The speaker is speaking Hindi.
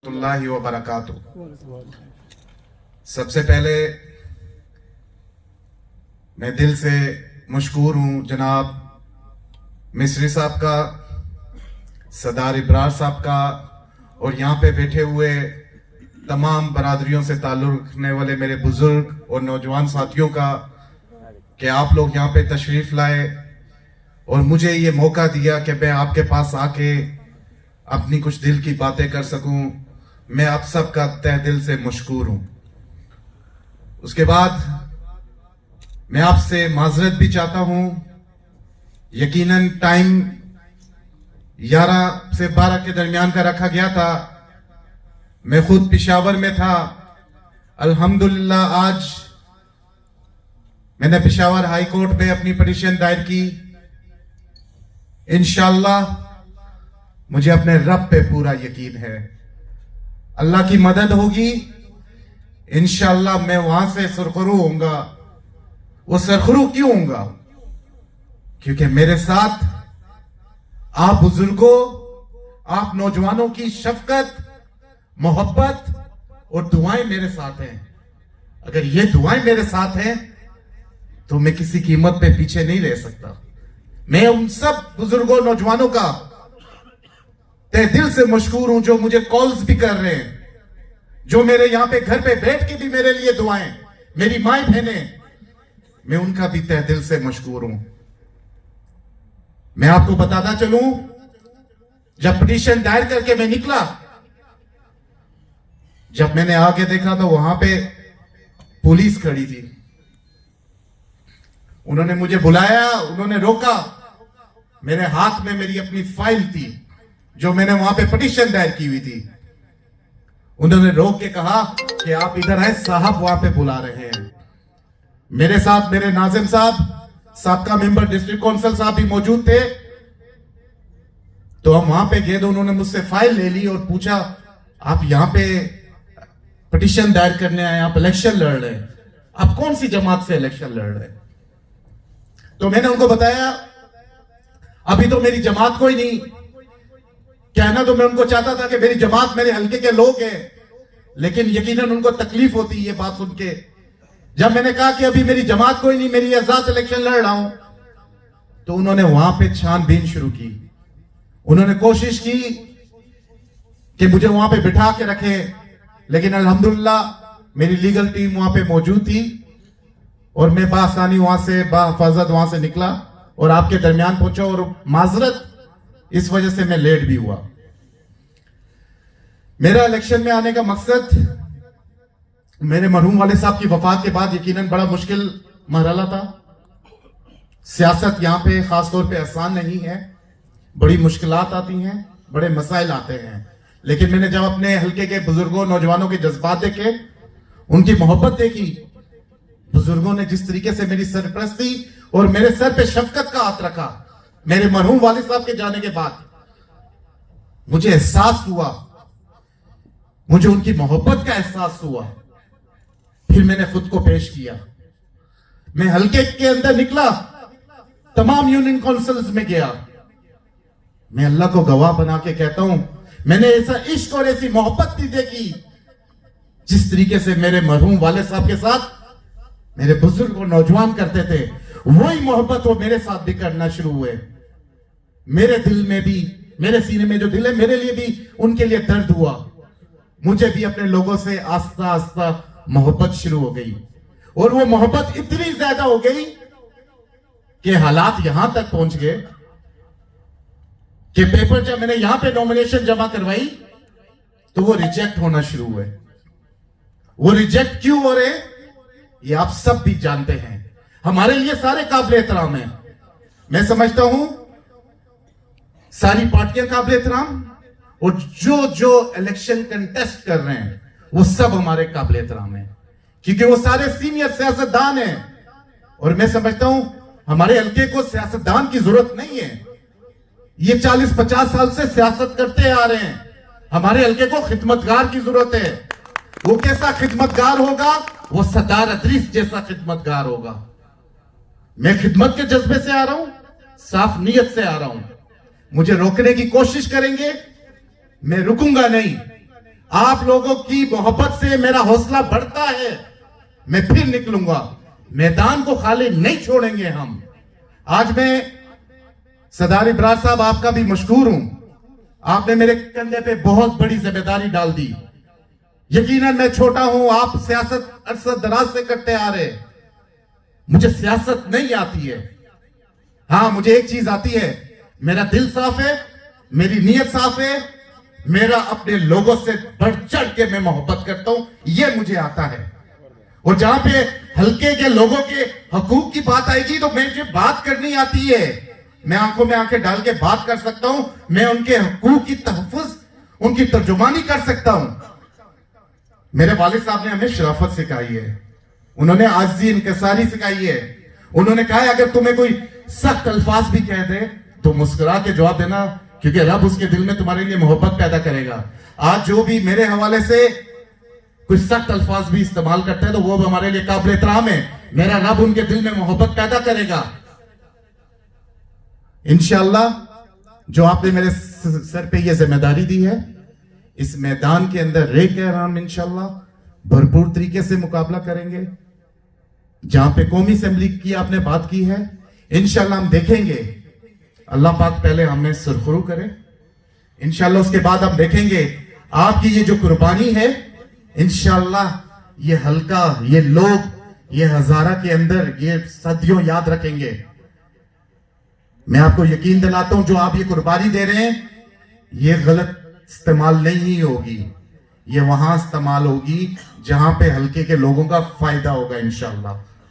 अल्लाहि व बरकातुहू। सबसे पहले मैं दिल से मशकूर हूं जनाब मिस्री साहब का, सरदार इब्रार साहब का और यहाँ पे बैठे हुए तमाम बरादरियों से ताल्लुक़ रखने वाले मेरे बुजुर्ग और नौजवान साथियों का कि आप लोग यहाँ पे तशरीफ़ लाए और मुझे ये मौका दिया कि मैं आपके पास आके अपनी कुछ दिल की बातें कर सकूं। मैं आप सबका तहे दिल से मशकूर हूं। उसके बाद मैं आपसे माजरत भी चाहता हूं। यकीनन टाइम 11 से 12 के दरमियान का रखा गया था। मैं खुद पेशावर में था। अल्हम्दुलिल्लाह आज मैंने पेशावर हाई कोर्ट में अपनी पिटीशन दायर की। इंशाअल्लाह मुझे अपने रब पे पूरा यकीन है, अल्लाह की मदद होगी। इंशाअल्लाह मैं वहां से सुरखरू होऊंगा। वो सुरखरू क्यों होऊंगा? क्योंकि मेरे साथ आप बुजुर्गों, आप नौजवानों की शफकत, मोहब्बत और दुआएं मेरे साथ हैं। अगर ये दुआएं मेरे साथ हैं तो मैं किसी कीमत पे पीछे नहीं रह सकता। मैं उन सब बुजुर्गों, नौजवानों का तहे दिल से मशकूर हूं जो मुझे कॉल्स भी कर रहे हैं, जो मेरे यहां पे घर पे बैठ के भी मेरे लिए दुआएं, मेरी माए बहनें, मैं उनका भी तहे दिल से मशकूर हूं। मैं आपको बताता चलूं, जब पिटीशन दायर करके मैं निकला, जब मैंने आगे देखा तो वहां पे पुलिस खड़ी थी। उन्होंने मुझे बुलाया, उन्होंने रोका। मेरे हाथ में मेरी अपनी फाइल थी जो मैंने वहां पे पिटीशन दायर की हुई थी। उन्होंने रोक के कहा कि आप इधर आए, साहब वहां पे बुला रहे हैं। मेरे साथ मेरे नाजिम साहब, साबका मेंबर डिस्ट्रिक्ट काउंसिल साहब भी मौजूद थे। तो हम वहां पे गए तो उन्होंने मुझसे फाइल ले ली और पूछा, आप यहां पे पिटीशन दायर करने आए, आप इलेक्शन लड़ रहे हैं, आप कौन सी जमात से इलेक्शन लड़ रहे हैं? तो मैंने उनको बताया अभी तो मेरी जमात कोई नहीं। कहना तो मैं उनको चाहता था कि मेरी जमात मेरे हल्के के लोग हैं, लेकिन यकीनन उनको तकलीफ होती है ये बात सुन के। जब मैंने कहा कि अभी मेरी जमात कोई नहीं, मेरी आजाद इलेक्शन लड़ रहा हूं, तो उन्होंने वहां पे छानबीन शुरू की। उन्होंने कोशिश की कि मुझे वहां पे बिठा के रखे, लेकिन अल्हम्दुलिल्लाह मेरी लीगल टीम वहां पे मौजूद थी और मैं बासानी वहां से, बाहिफाजत वहां से निकला और आपके दरमियान पहुंचा। और माजरत इस वजह से मैं लेट भी हुआ। मेरा इलेक्शन में आने का मकसद मेरे मरहूम वाले साहब की वफात के बाद यकीनन बड़ा मुश्किल मरहला था। सियासत यहां पे खासतौर पे आसान नहीं है, बड़ी मुश्किलात आती हैं, बड़े मसाइल आते हैं। लेकिन मैंने जब अपने हल्के के बुजुर्गों, नौजवानों के जज्बात देखे, उनकी मोहब्बत देखी, बुजुर्गों ने जिस तरीके से मेरी सरपरस्ती और मेरे सर पे शफकत का हाथ रखा, मेरे मरहूम वालिद साहब के जाने के बाद मुझे एहसास हुआ, मुझे उनकी मोहब्बत का एहसास हुआ। फिर मैंने खुद को पेश किया। मैं हल्के के अंदर निकला, तमाम यूनियन काउंसिल्स में गया। मैं अल्लाह को गवाह बना के कहता हूं, मैंने ऐसा इश्क और ऐसी मोहब्बत नहीं देखी जिस तरीके से मेरे मरहूम वालिद साहब के साथ मेरे बुजुर्ग और नौजवान करते थे। वही मोहब्बत वो मेरे साथ भी करना शुरू हुए। मेरे दिल में भी, मेरे सीने में जो दिल है, मेरे लिए भी उनके लिए दर्द हुआ। मुझे भी अपने लोगों से आस्ता आस्ता मोहब्बत शुरू हो गई और वो मोहब्बत इतनी ज्यादा हो गई कि हालात यहां तक पहुंच गए कि पेपर जब मैंने यहां पे नॉमिनेशन जमा करवाई तो वो रिजेक्ट होना शुरू हुए। वो रिजेक्ट क्यों हो रहे ये आप सब भी जानते हैं। हमारे लिए सारे काबिल एहतराम हैं। मैं समझता हूं सारी पार्टियां काबिल एहतराम और जो जो इलेक्शन कंटेस्ट कर रहे हैं वो सब हमारे काबिल एहतराम हैं, क्योंकि वो सारे सीनियर सियासतदान हैं। और मैं समझता हूं हमारे हल्के को सियासतदान की जरूरत नहीं है। ये 40-50 साल से सियासत करते आ रहे हैं। हमारे हल्के को खिदमतगार की जरूरत है। वो कैसा खिदमतगार होगा? वो सरदार अदरीस जैसा खिदमतगार होगा। मैं खिदमत के जज्बे से आ रहा हूं, साफ नीयत से आ रहा हूं। मुझे रोकने की कोशिश करेंगे, मैं रुकूंगा नहीं। आप लोगों की मोहब्बत से मेरा हौसला बढ़ता है, मैं फिर निकलूंगा। मैदान को खाली नहीं छोड़ेंगे हम। आज मैं सरदार इब्रार साहब आपका भी मशकूर हूं। आपने मेरे कंधे पे बहुत बड़ी जिम्मेदारी डाल दी। यकीनन मैं छोटा हूं, आप सियासत अरसा दराज से करते आ रहे, मुझे सियासत नहीं आती है। हाँ, मुझे एक चीज आती है, मेरा दिल साफ है, मेरी नीयत साफ है, मेरा अपने लोगों से बढ़ चढ़ के मैं मोहब्बत करता हूं, यह मुझे आता है। और जहां पे हल्के के लोगों के हकूक की बात आएगी तो मुझे बात करनी आती है। मैं आंखों में आंखें डाल के बात कर सकता हूं, मैं उनके हकूक की तहफ़्फ़ुज़, उनकी तर्जुमानी कर सकता हूं। मेरे वालिद साहब ने हमें शराफत सिखाई है, उन्होंने आज़ी इंकिसारी सिखाई है। उन्होंने कहा है अगर तुम्हें कोई सख्त अल्फाज भी कह दे तो मुस्कुरा के जवाब देना, क्योंकि रब उसके दिल में तुम्हारे लिए मोहब्बत पैदा करेगा। आज जो भी मेरे हवाले से कोई सख्त अल्फाज भी इस्तेमाल करता है तो वो हमारे लिए काबिल एहतराम है। मेरा रब उनके दिल में मोहब्बत पैदा करेगा इंशाअल्लाह। जो आपने मेरे सर पे ये जिम्मेदारी दी है, इस मैदान के अंदर रह कर हम इंशाअल्लाह भरपूर तरीके से मुकाबला करेंगे। जहां पे कौमी असेंबली की आपने बात की है, इंशाअल्लाह हम देखेंगे, अल्लाह पाक पहले हमें सुरखरू करे, इंशाअल्लाह उसके बाद हम देखेंगे आपकी ये जो कुर्बानी है, इंशाअल्लाह ये हल्का, ये लोग, ये हजारा के अंदर ये सदियों याद रखेंगे। मैं आपको यकीन दिलाता हूं, जो आप ये कुर्बानी दे रहे हैं, ये गलत इस्तेमाल नहीं होगी, ये वहां इस्तेमाल होगी जहां पे हल्के के लोगों का फायदा होगा इंशाअल्लाह।